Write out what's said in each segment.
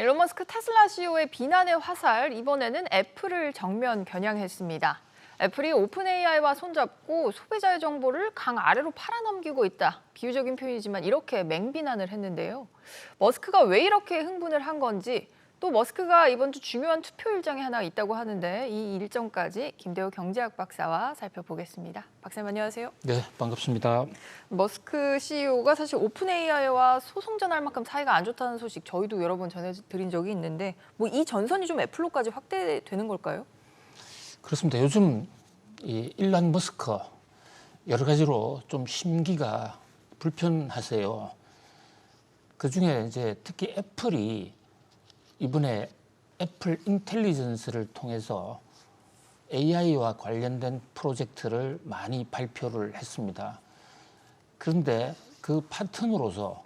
일론 머스크 테슬라 CEO의 비난의 화살, 이번에는 애플을 정면 겨냥했습니다. 애플이 오픈 AI와 손잡고 소비자의 정보를 강 아래로 팔아넘기고 있다. 비유적인 표현이지만 이렇게 맹비난을 했는데요. 머스크가 왜 이렇게 흥분을 한 건지, 또 머스크가 이번 주 중요한 투표 일정이 하나 있다고 하는데 이 일정까지 김대호 경제학 박사와 살펴보겠습니다. 박사님 안녕하세요. 네, 반갑습니다. 머스크 CEO가 사실 오픈 AI와 소송 전할 만큼 사이가 안 좋다는 소식 저희도 여러 번 전해드린 적이 있는데 뭐 이 전선이 좀 애플로까지 확대되는 걸까요? 그렇습니다. 요즘 이 일론 머스크 여러 가지로 좀 심기가 불편하세요. 그 중에 이제 특히 애플이 이번에 애플 인텔리전스를 통해서 AI와 관련된 프로젝트를 많이 발표를 했습니다. 그런데 그 파트너로서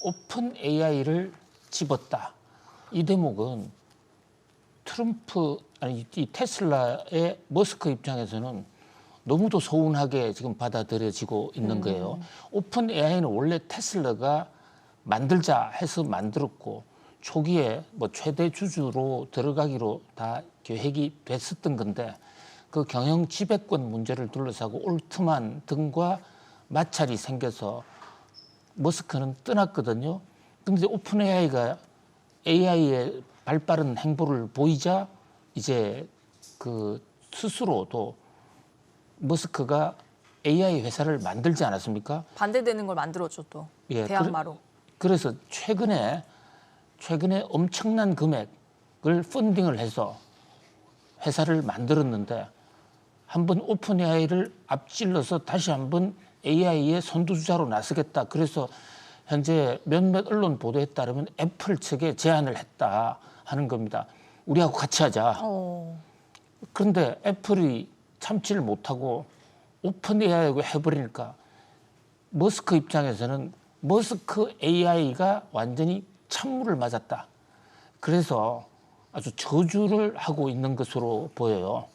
오픈 AI를 집었다. 이 대목은 이 테슬라의 머스크 입장에서는 너무도 서운하게 지금 받아들여지고 있는 거예요. 오픈 AI는 원래 테슬라가 만들자 해서 만들었고 초기에 뭐 최대 주주로 들어가기로 다 계획이 됐었던 건데 그 경영 지배권 문제를 둘러싸고 올트만 등과 마찰이 생겨서 머스크는 떠났거든요. 근데 오픈 AI가 AI의 발빠른 행보를 보이자 이제 그 스스로도 머스크가 AI 회사를 만들지 않았습니까? 반대되는 걸 만들었죠 또. 예, 대항마로. 그래서 최근에 엄청난 금액을 펀딩을 해서 회사를 만들었는데 한번 오픈 AI를 앞질러서 다시 한번 AI의 선두주자로 나서겠다. 그래서 현재 몇몇 언론 보도에 따르면 애플 측에 제안을 했다 하는 겁니다. 우리하고 같이 하자. 그런데 애플이 참지를 못하고 오픈 AI하고 해버리니까 머스크 입장에서는 머스크 AI가 완전히 찬물을 맞았다. 그래서 아주 저주를 하고 있는 것으로 보여요.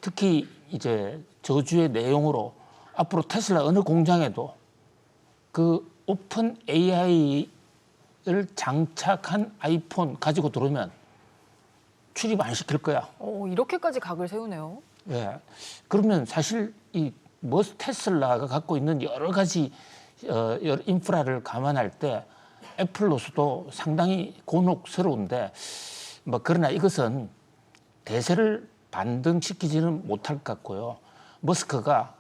특히 이제 저주의 내용으로 앞으로 테슬라 어느 공장에도 그 오픈 AI를 장착한 아이폰 가지고 들어오면 출입 안 시킬 거야. 이렇게까지 각을 세우네요. 예. 그러면 사실 이 테슬라가 갖고 있는 여러 가지 여러 인프라를 감안할 때 애플로서도 상당히 곤혹스러운데 뭐 그러나 이것은 대세를 반등시키지는 못할 것 같고요. 머스크가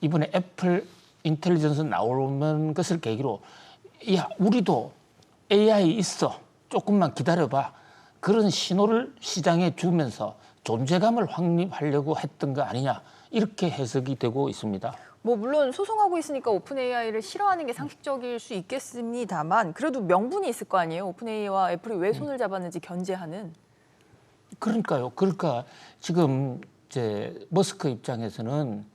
이번에 애플 인텔리전스 나오는 것을 계기로 야 우리도 AI 있어 조금만 기다려봐 그런 신호를 시장에 주면서 존재감을 확립하려고 했던 거 아니냐 이렇게 해석이 되고 있습니다. 뭐 물론 소송하고 있으니까 오픈 AI를 싫어하는 게 상식적일 수 있겠습니다만 그래도 명분이 있을 거 아니에요. 오픈 AI와 애플이 왜 손을 잡았는지 견제하는. 그러니까요. 그러니까 지금 이제 머스크 입장에서는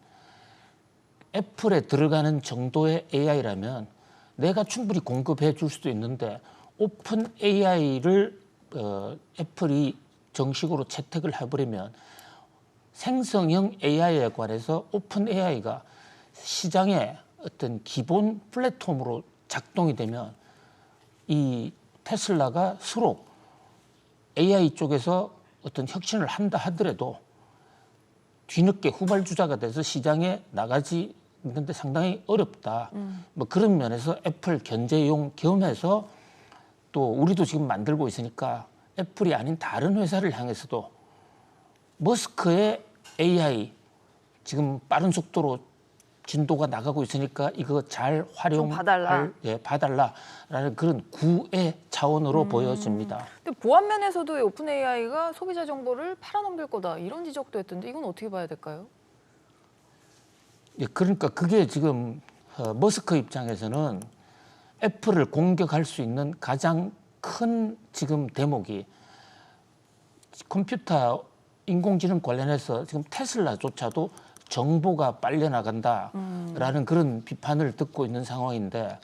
애플에 들어가는 정도의 AI라면 내가 충분히 공급해 줄 수도 있는데 오픈 AI를 애플이 정식으로 채택을 해버리면 생성형 AI에 관해서 오픈 AI가 시장의 어떤 기본 플랫폼으로 작동이 되면 이 테슬라가 서로 AI 쪽에서 어떤 혁신을 한다 하더라도 뒤늦게 후발주자가 돼서 시장에 나가지 있는데 상당히 어렵다. 뭐 그런 면에서 애플 견제용 겸해서 또 우리도 지금 만들고 있으니까 애플이 아닌 다른 회사를 향해서도 머스크의 AI 지금 빠른 속도로 진도가 나가고 있으니까 이거 잘 활용할 봐달라라는 그런 구애 차원으로 보여집니다. 근데 보안 면에서도 오픈 AI가 소비자 정보를 팔아넘길 거다 이런 지적도 했던데 이건 어떻게 봐야 될까요? 예, 그러니까 그게 지금 머스크 입장에서는 애플을 공격할 수 있는 가장 큰 지금 대목이 컴퓨터 인공지능 관련해서 지금 테슬라조차도 정보가 빨려 나간다라는 그런 비판을 듣고 있는 상황인데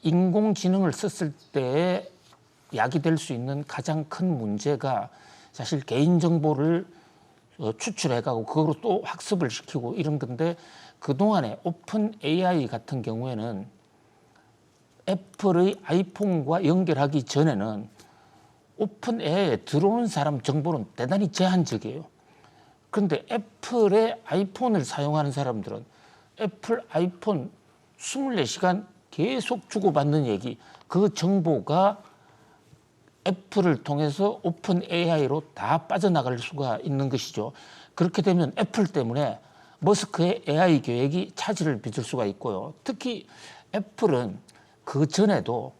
인공지능을 썼을 때에 야기될 수 있는 가장 큰 문제가 사실 개인정보를 추출해가고 그거로 또 학습을 시키고 이런 건데 그동안에 오픈 AI 같은 경우에는 애플의 아이폰과 연결하기 전에는 오픈 AI에 들어오는 사람 정보는 대단히 제한적이에요. 그런데 애플의 아이폰을 사용하는 사람들은 애플 아이폰 24시간 계속 주고받는 얘기, 그 정보가 애플을 통해서 오픈 AI로 다 빠져나갈 수가 있는 것이죠. 그렇게 되면 애플 때문에 머스크의 AI 계획이 차질을 빚을 수가 있고요. 특히 애플은 그 전에도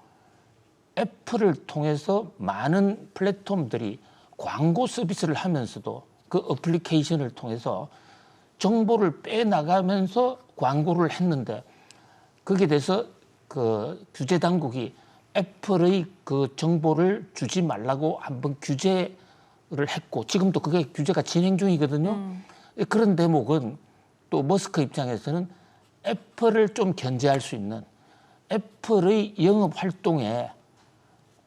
애플을 통해서 많은 플랫폼들이 광고 서비스를 하면서도 그 어플리케이션을 통해서 정보를 빼나가면서 광고를 했는데 거기에 대해서 그 규제 당국이 애플의 그 정보를 주지 말라고 한번 규제를 했고 지금도 그게 규제가 진행 중이거든요. 그런 대목은 또 머스크 입장에서는 애플을 좀 견제할 수 있는 애플의 영업 활동에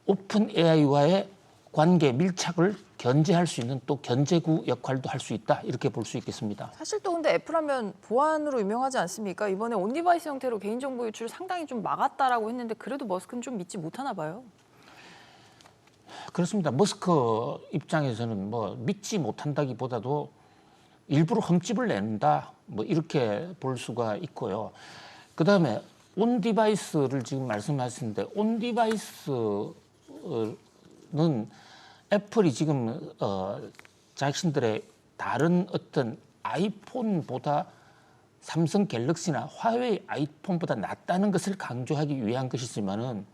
오픈 AI와의 관계 밀착을 견제할 수 있는 또 견제구 역할도 할 수 있다 이렇게 볼 수 있겠습니다. 사실 또 근데 애플하면 보안으로 유명하지 않습니까? 이번에 온디바이스 형태로 개인정보 유출을 상당히 좀 막았다라고 했는데 그래도 머스크는 좀 믿지 못하나 봐요. 그렇습니다. 머스크 입장에서는 뭐 믿지 못한다기보다도 일부러 흠집을 낸다 뭐 이렇게 볼 수가 있고요. 그다음에 온 디바이스를 지금 말씀하셨는데 온 디바이스는 애플이 지금 자신들의 다른 어떤 아이폰보다 삼성 갤럭시나 화웨이 아이폰보다 낫다는 것을 강조하기 위한 것이지만은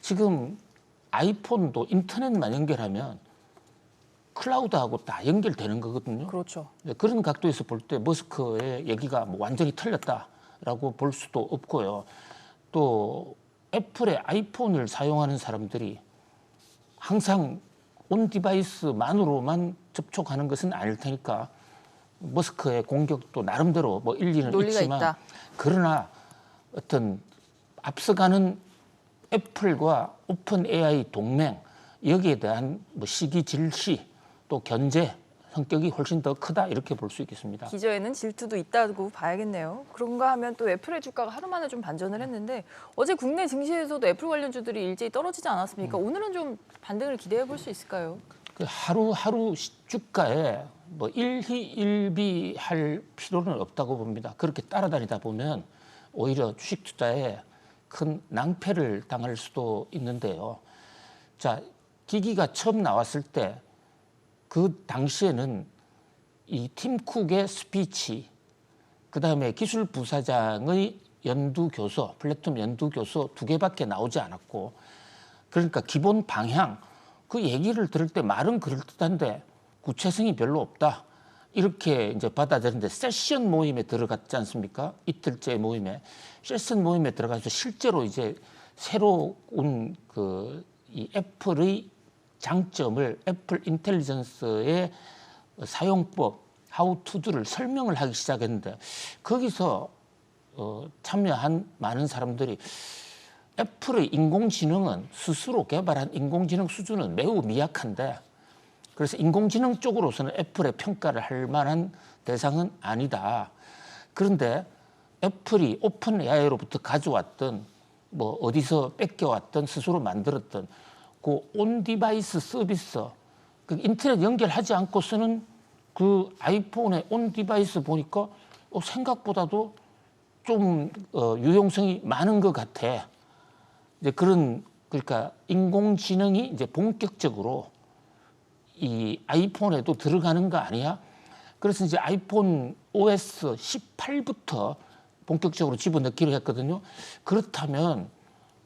지금 아이폰도 인터넷만 연결하면 클라우드하고 다 연결되는 거거든요. 그렇죠. 그런 각도에서 볼 때 머스크의 얘기가 뭐 완전히 틀렸다라고 볼 수도 없고요. 또 애플의 아이폰을 사용하는 사람들이 항상 온 디바이스만으로만 접촉하는 것은 아닐 테니까 머스크의 공격도 나름대로 뭐 일리는 논리가 있지만 있다. 그러나 어떤 앞서가는 애플과 오픈 AI 동맹 여기에 대한 뭐 시기 질시 또 견제 성격이 훨씬 더 크다 이렇게 볼 수 있겠습니다. 기저에는 질투도 있다고 봐야겠네요. 그런가 하면 또 애플의 주가가 하루 만에 좀 반전을 했는데 어제 국내 증시에서도 애플 관련주들이 일제히 떨어지지 않았습니까? 오늘은 좀 반등을 기대해 볼 수 있을까요? 그 하루하루 주가에 뭐 일희일비할 필요는 없다고 봅니다. 그렇게 따라다니다 보면 오히려 주식 투자에 큰 낭패를 당할 수도 있는데요. 자, 기기가 처음 나왔을 때 그 당시에는 이 팀 쿡의 스피치, 그 다음에 기술 부사장의 연두 교서, 플랫폼 연두 교서 2개밖에 나오지 않았고, 그러니까 기본 방향, 그 얘기를 들을 때 말은 그럴듯한데 구체성이 별로 없다. 이렇게 이제 받아들였는데 세션 모임에 들어갔지 않습니까? 이틀째 모임에. 세션 모임에 들어가서 실제로 이제 새로운 그 이 애플의 장점을 애플 인텔리전스의 사용법, 하우 투두를 설명을 하기 시작했는데 거기서 참여한 많은 사람들이 애플의 인공지능은 스스로 개발한 인공지능 수준은 매우 미약한데 그래서 인공지능 쪽으로서는 애플의 평가를 할 만한 대상은 아니다. 그런데 애플이 오픈 AI로부터 가져왔던 뭐 어디서 뺏겨왔던 스스로 만들었던 그 온 디바이스 서비스, 그 인터넷 연결하지 않고 쓰는 그 아이폰의 온 디바이스 보니까 생각보다도 좀 유용성이 많은 것 같아. 이제 그러니까 인공지능이 이제 본격적으로 이 아이폰에도 들어가는 거 아니야? 그래서 이제 아이폰 OS 18부터 본격적으로 집어넣기로 했거든요. 그렇다면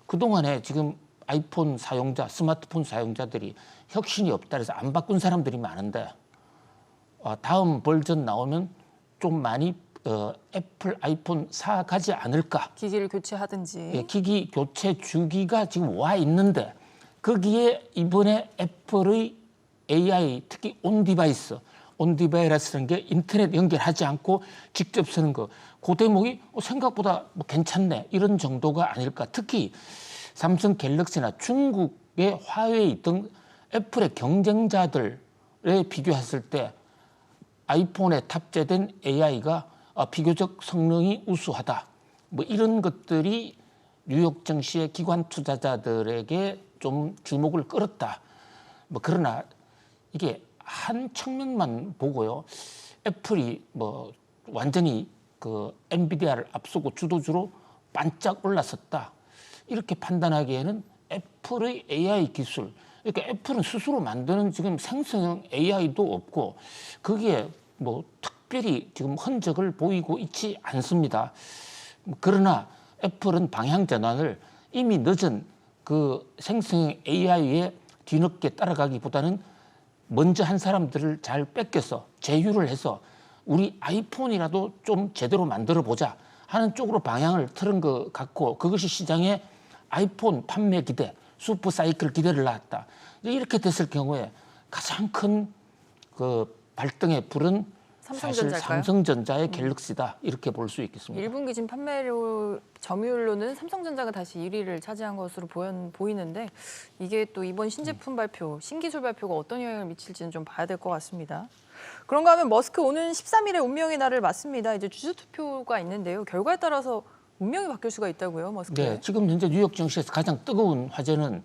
그동안에 지금 아이폰 사용자, 스마트폰 사용자들이 혁신이 없다 해서 안 바꾼 사람들이 많은데 다음 버전 나오면 좀 많이 애플 아이폰 사가지 않을까. 기기를 교체하든지. 예, 기기 교체 주기가 지금 와 있는데 거기에 이번에 애플의 AI 특히 온 디바이스라는 게 인터넷 연결하지 않고 직접 쓰는 거. 그 대목이 생각보다 뭐 괜찮네 이런 정도가 아닐까. 특히 삼성 갤럭시나 중국의 화웨이 등 애플의 경쟁자들에 비교했을 때 아이폰에 탑재된 AI가 비교적 성능이 우수하다. 뭐 이런 것들이 뉴욕 증시의 기관 투자자들에게 좀 주목을 끌었다. 뭐 그러나 이게 한 측면만 보고요. 애플이 뭐 완전히 그 엔비디아를 앞서고 주도주로 반짝 올랐었다. 이렇게 판단하기에는 애플의 AI 기술, 그러니까 애플은 스스로 만드는 지금 생성형 AI도 없고 거기에 뭐 특별히 지금 흔적을 보이고 있지 않습니다. 그러나 애플은 방향 전환을 이미 늦은 그 생성형 AI에 뒤늦게 따라가기보다는 먼저 한 사람들을 잘 뺏겨서 제휴를 해서 우리 아이폰이라도 좀 제대로 만들어 보자 하는 쪽으로 방향을 틀은 것 같고 그것이 시장에 아이폰 판매 기대, 슈퍼 사이클 기대를 낳았다. 이렇게 됐을 경우에 가장 큰 그 발등의 불은 사실 삼성전자일까요? 삼성전자의 갤럭시다 이렇게 볼 수 있겠습니다. 1분기 진 판매료 점유율로는 삼성전자가 다시 1위를 차지한 것으로 보이는데 이게 또 이번 신제품 발표, 신기술 발표가 어떤 영향을 미칠지는 좀 봐야 될 것 같습니다. 그런가 하면 머스크 오는 13일에 운명의 날을 맞습니다. 이제 주주 투표가 있는데요. 결과에 따라서 운명이 바뀔 수가 있다고요, 머스크. 네, 지금 현재 뉴욕 증시에서 가장 뜨거운 화제는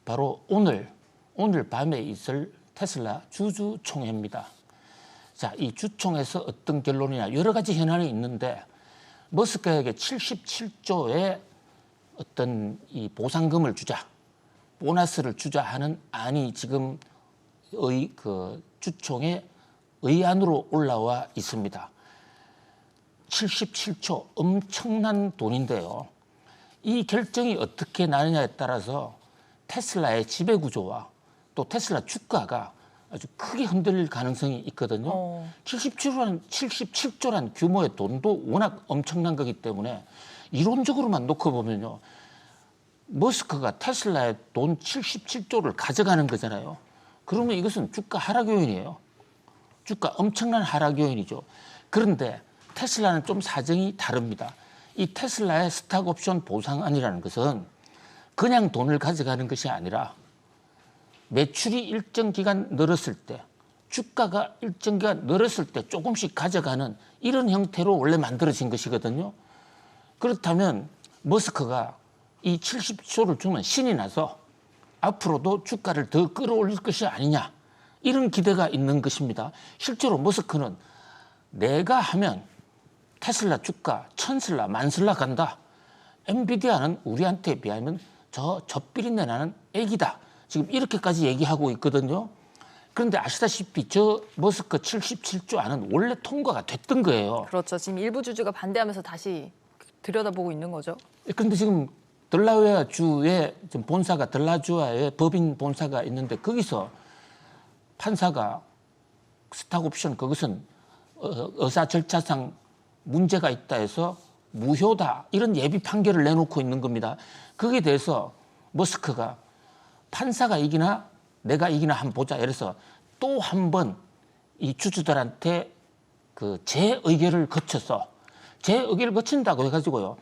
바로 오늘 밤에 있을 테슬라 주주총회입니다. 자, 이 주총에서 어떤 결론이냐 여러 가지 현안이 있는데 머스크에게 77조의 어떤 이 보상금을 주자, 보너스를 주자 하는 안이 지금 그 주총의 의안으로 올라와 있습니다. 77조 엄청난 돈인데요. 이 결정이 어떻게 나느냐에 따라서 테슬라의 지배구조와 또 테슬라 주가가 아주 크게 흔들릴 가능성이 있거든요. 77조란 규모의 돈도 워낙 엄청난 거기 때문에 이론적으로만 놓고 보면요. 머스크가 테슬라의 돈 77조를 가져가는 거잖아요. 그러면 이것은 주가 하락 요인이에요. 주가 엄청난 하락 요인이죠. 그런데 테슬라는 좀 사정이 다릅니다. 이 테슬라의 스탁 옵션 보상안이라는 것은 그냥 돈을 가져가는 것이 아니라 매출이 일정 기간 늘었을 때, 주가가 일정 기간 늘었을 때 조금씩 가져가는 이런 형태로 원래 만들어진 것이거든요. 그렇다면 머스크가 이 70조를 주면 신이 나서 앞으로도 주가를 더 끌어올릴 것이 아니냐 이런 기대가 있는 것입니다. 실제로 머스크는 내가 하면 테슬라 주가 천슬라 만슬라 간다. 엔비디아는 우리한테 비하면 저 젖비린내 나는 애기다. 지금 이렇게까지 얘기하고 있거든요. 그런데 아시다시피 저 머스크 77조 안은 원래 통과가 됐던 거예요. 그렇죠. 지금 일부 주주가 반대하면서 다시 들여다보고 있는 거죠. 그런데 지금 델라웨어 주의 본사가 델라주아의 법인 본사가 있는데 거기서 판사가 스탁 옵션 그것은 의사 절차상 문제가 있다 해서 무효다 이런 예비 판결을 내놓고 있는 겁니다. 거기에 대해서 머스크가 판사가 이기나 내가 이기나 한번 보자 이래서 또 한 번 이 주주들한테 그 재의결을 거쳐서 재의결을 거친다고 해가지고요.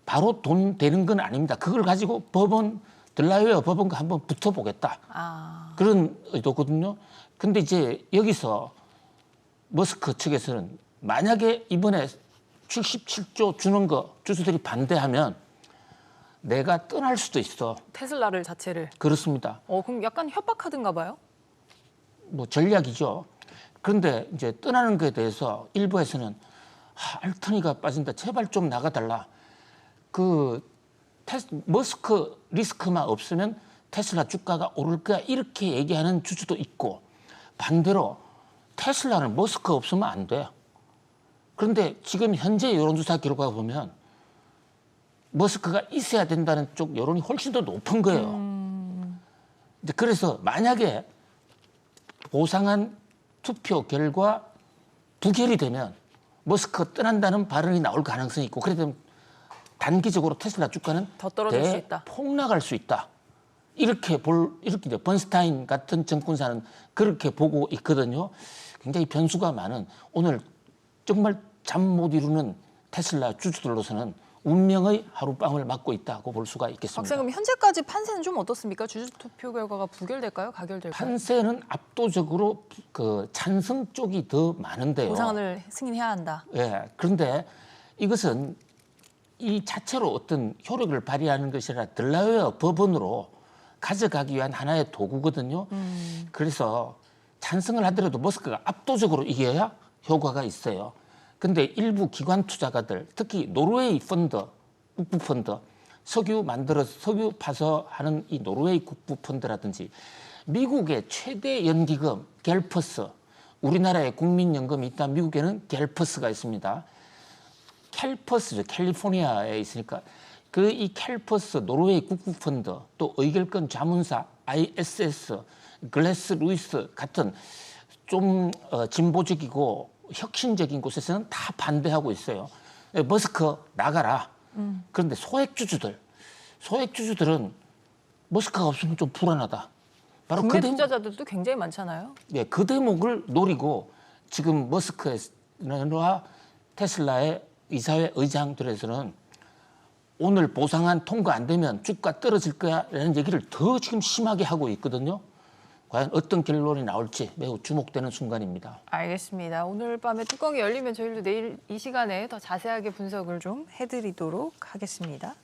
바로 돈 되는 건 아닙니다. 그걸 가지고 법원 델라웨어 법원과 한번 붙어보겠다. 그런 의도거든요. 근데 이제 여기서 머스크 측에서는 만약에 이번에 77조 주는 거 주주들이 반대하면 내가 떠날 수도 있어. 테슬라를 자체를. 그렇습니다. 그럼 약간 협박하던가 봐요? 뭐 전략이죠. 그런데 이제 떠나는 것에 대해서 일부에서는 알턴이가 빠진다. 제발 좀 나가달라. 머스크 리스크만 없으면 테슬라 주가가 오를 거야. 이렇게 얘기하는 주주도 있고 반대로 테슬라는 머스크 없으면 안 돼. 그런데 지금 현재 여론조사 결과 보면 머스크가 있어야 된다는 쪽 여론이 훨씬 더 높은 거예요. 그래서 만약에 보상한 투표 결과 부결이 되면 머스크가 떠난다는 발언이 나올 가능성이 있고 그래도 단기적으로 테슬라 주가는 더 떨어질 수 있다. 폭락할 수 있다. 이렇게 이제 번스타인 같은 정권사는 그렇게 보고 있거든요. 굉장히 변수가 많은 오늘 정말 잠 못 이루는 테슬라 주주들로서는 운명의 하룻밤을 맞고 있다고 볼 수가 있겠습니다. 박사님, 현재까지 판세는 좀 어떻습니까? 주주 투표 결과가 부결될까요? 가결될까요? 판세는 압도적으로 그 찬성 쪽이 더 많은데요. 보상을 승인해야 한다. 예. 그런데 이것은 이 자체로 어떤 효력을 발휘하는 것이 아니라 델라웨어 법원으로 가져가기 위한 하나의 도구거든요. 그래서 찬성을 하더라도 머스크가 압도적으로 이겨야 효과가 있어요. 근데 일부 기관 투자가들, 특히 노르웨이 펀드, 국부 펀드, 석유 만들어서 석유 파서 하는 이 노르웨이 국부 펀드라든지 미국의 최대 연기금 갤퍼스, 우리나라에 국민연금이 있다. 미국에는 갤퍼스가 있습니다. 캘퍼스죠. 캘리포니아에 있으니까 그 이 캘퍼스 노르웨이 국부 펀드 또 의결권 자문사 ISS, 글래스 루이스 같은 좀 진보적이고 혁신적인 곳에서는 다 반대하고 있어요. 머스크 나가라. 그런데 소액주주들은 머스크가 없으면 좀 불안하다. 바로 국내 투자자들도 굉장히 많잖아요. 네, 그 대목을 노리고 지금 머스크와 테슬라의 이사회 의장들에서는 오늘 보상안 통과 안 되면 주가 떨어질 거야라는 얘기를 더 지금 심하게 하고 있거든요. 과연 어떤 결론이 나올지 매우 주목되는 순간입니다. 알겠습니다. 오늘 밤에 뚜껑이 열리면 저희도 내일 이 시간에 더 자세하게 분석을 좀 해드리도록 하겠습니다.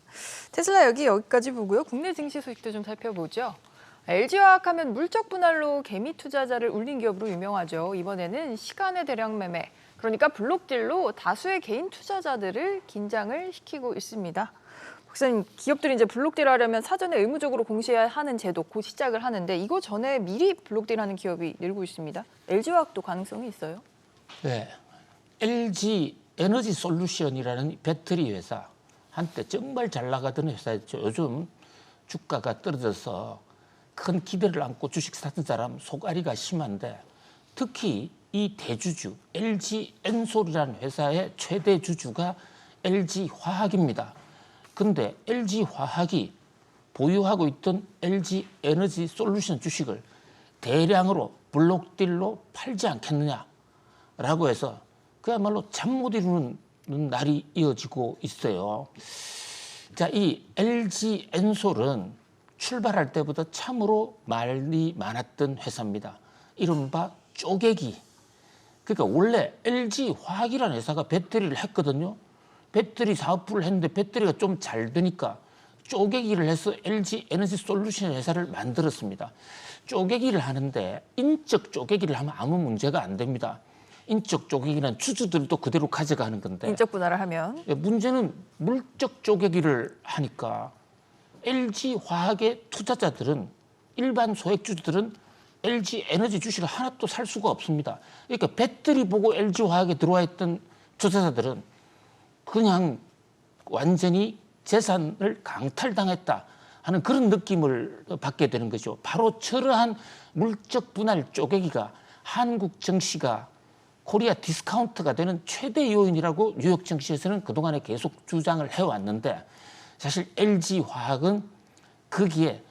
테슬라 여기까지 보고요. 국내 증시 소식도 좀 살펴보죠. LG화학하면 물적 분할로 개미 투자자를 울린 기업으로 유명하죠. 이번에는 시간의 대량 매매, 그러니까 블록딜로 다수의 개인 투자자들을 긴장을 시키고 있습니다. 박사님, 기업들이 이제 블록딜 하려면 사전에 의무적으로 공시해야 하는 제도 곧 시작을 하는데 이거 전에 미리 블록딜 하는 기업이 늘고 있습니다. LG화학도 가능성이 있어요? 네, LG 에너지 솔루션이라는 배터리 회사 한때 정말 잘 나가던 회사였죠. 요즘 주가가 떨어져서 큰 기대를 안고 주식 사는 사람 속앓이가 심한데 특히 이 대주주 LG 엔솔이라는 회사의 최대 주주가 LG 화학입니다. 근데 LG 화학이 보유하고 있던 LG 에너지 솔루션 주식을 대량으로 블록딜로 팔지 않겠느냐라고 해서 그야말로 잠 못 이루는 날이 이어지고 있어요. 자, 이 LG 엔솔은 출발할 때부터 참으로 말이 많았던 회사입니다. 이른바 쪼개기. 그러니까 원래 LG 화학이라는 회사가 배터리를 했거든요. 배터리 사업부를 했는데 배터리가 좀 잘 되니까 쪼개기를 해서 LG 에너지 솔루션 회사를 만들었습니다. 쪼개기를 하는데 인적 쪼개기를 하면 아무 문제가 안 됩니다. 인적 쪼개기는 주주들도 그대로 가져가는 건데 인적 분할을 하면 문제는 물적 쪼개기를 하니까 LG 화학의 투자자들은 일반 소액주주들은 LG 에너지 주식을 하나도 살 수가 없습니다. 그러니까 배터리 보고 LG 화학에 들어와 있던 투자자들은 그냥 완전히 재산을 강탈당했다 하는 그런 느낌을 받게 되는 거죠. 바로 저러한 물적 분할 쪼개기가 한국 증시가 코리아 디스카운트가 되는 최대 요인이라고 뉴욕 증시에서는 그동안에 계속 주장을 해왔는데 사실 LG 화학은 거기에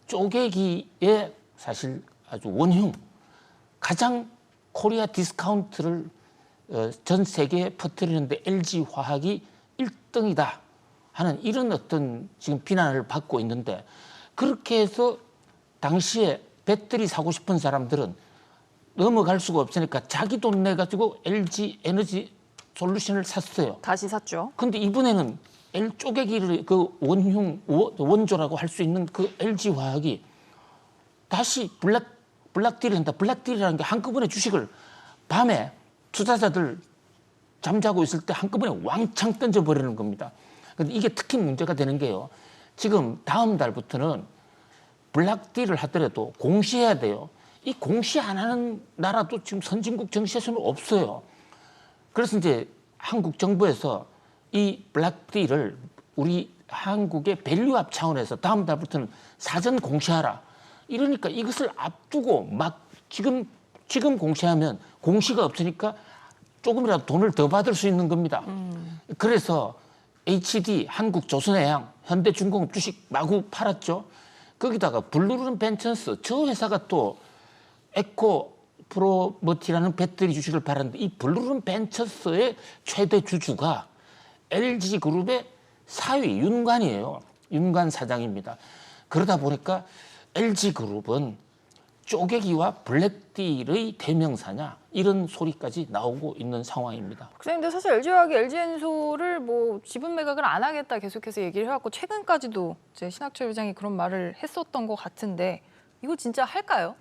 쪼개기에 사실 아주 원흉, 가장 코리아 디스카운트를 전 세계에 퍼뜨리는데 LG 화학이 1등이다 하는 이런 어떤 지금 비난을 받고 있는데 그렇게 해서 당시에 배터리 사고 싶은 사람들은 넘어갈 수가 없으니까 자기 돈 내가지고 LG 에너지 솔루션을 샀어요. 다시 샀죠. 근데 이번에는 쪼개기를 그 원조라고 할 수 있는 그 LG 화학이 다시 블락딜을 한다. 블락딜이라는 게 한꺼번에 주식을 밤에 투자자들 잠자고 있을 때 한꺼번에 왕창 던져버리는 겁니다. 근데 이게 특히 문제가 되는 게요. 지금 다음 달부터는 블락딜을 하더라도 공시해야 돼요. 이 공시 안 하는 나라도 지금 선진국 정시에서는 없어요. 그래서 이제 한국 정부에서 이 블락딜을 우리 한국의 밸류업 차원에서 다음 달부터는 사전 공시하라. 이러니까 이것을 앞두고 막 지금 공시하면 공시가 없으니까 조금이라도 돈을 더 받을 수 있는 겁니다. 그래서 HD, 한국조선해양, 현대중공업 주식 마구 팔았죠. 거기다가 블루른 벤처스, 저 회사가 또 에코 프로머티라는 배터리 주식을 팔았는데 이 블루른 벤처스의 최대 주주가 LG그룹의 사위 윤관이에요. 윤관 사장입니다. 그러다 보니까 LG그룹은 쪼개기와 블랙딜의 대명사냐 이런 소리까지 나오고 있는 상황입니다. 근데 사실 LG화학이 LG엔소를 뭐 지분 매각을 안 하겠다 계속해서 얘기를 해왔고 최근까지도 이제 신학철 회장이 그런 말을 했었던 것 같은데 이거 진짜 할까요?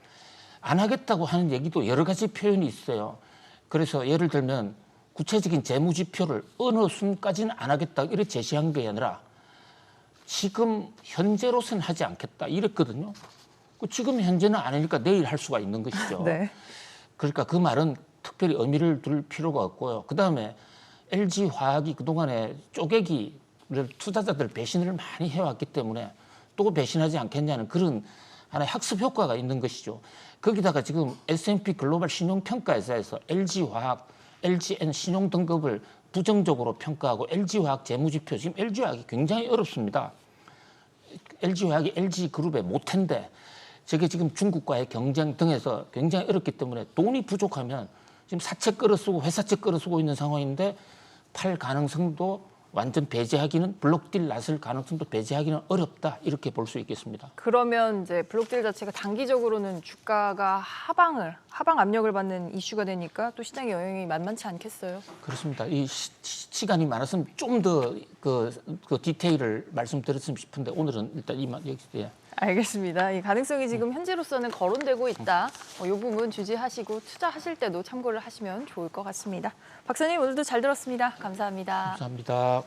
안 하겠다고 하는 얘기도 여러 가지 표현이 있어요. 그래서 예를 들면 구체적인 재무지표를 어느 순까지는 안 하겠다 이렇게 제시한 게 아니라 지금 현재로서는 하지 않겠다 이랬거든요. 지금 현재는 안 하니까 내일 할 수가 있는 것이죠. 네. 그러니까 그 말은 특별히 의미를 둘 필요가 없고요. 그다음에 LG화학이 그동안에 쪼개기를 투자자들 배신을 많이 해왔기 때문에 또 배신하지 않겠냐는 그런 하나의 학습 효과가 있는 것이죠. 거기다가 지금 S&P 글로벌 신용평가회사에서 LG화학, LGN 신용 등급을 부정적으로 평가하고 LG화학 재무지표 지금 LG화학이 굉장히 어렵습니다. LG화학이 LG그룹의 모태인데 저게 지금 중국과의 경쟁 등에서 굉장히 어렵기 때문에 돈이 부족하면 지금 사채 끌어쓰고 회사채 끌어쓰고 있는 상황인데 팔 가능성도 완전 배제하기는 블록딜 났을 가능성도 배제하기는 어렵다 이렇게 볼 수 있겠습니다. 그러면 이제 블록딜 자체가 단기적으로는 주가가 하방 압력을 받는 이슈가 되니까 또 시장의 영향이 만만치 않겠어요. 그렇습니다. 이 시간이 많았으면 좀 더 그 디테일을 말씀드렸으면 싶은데 오늘은 일단 이만 여기서 예. 알겠습니다. 이 가능성이 지금 현재로서는 거론되고 있다. 이 부분 주지하시고 투자하실 때도 참고를 하시면 좋을 것 같습니다. 박사님 오늘도 잘 들었습니다. 감사합니다. 감사합니다.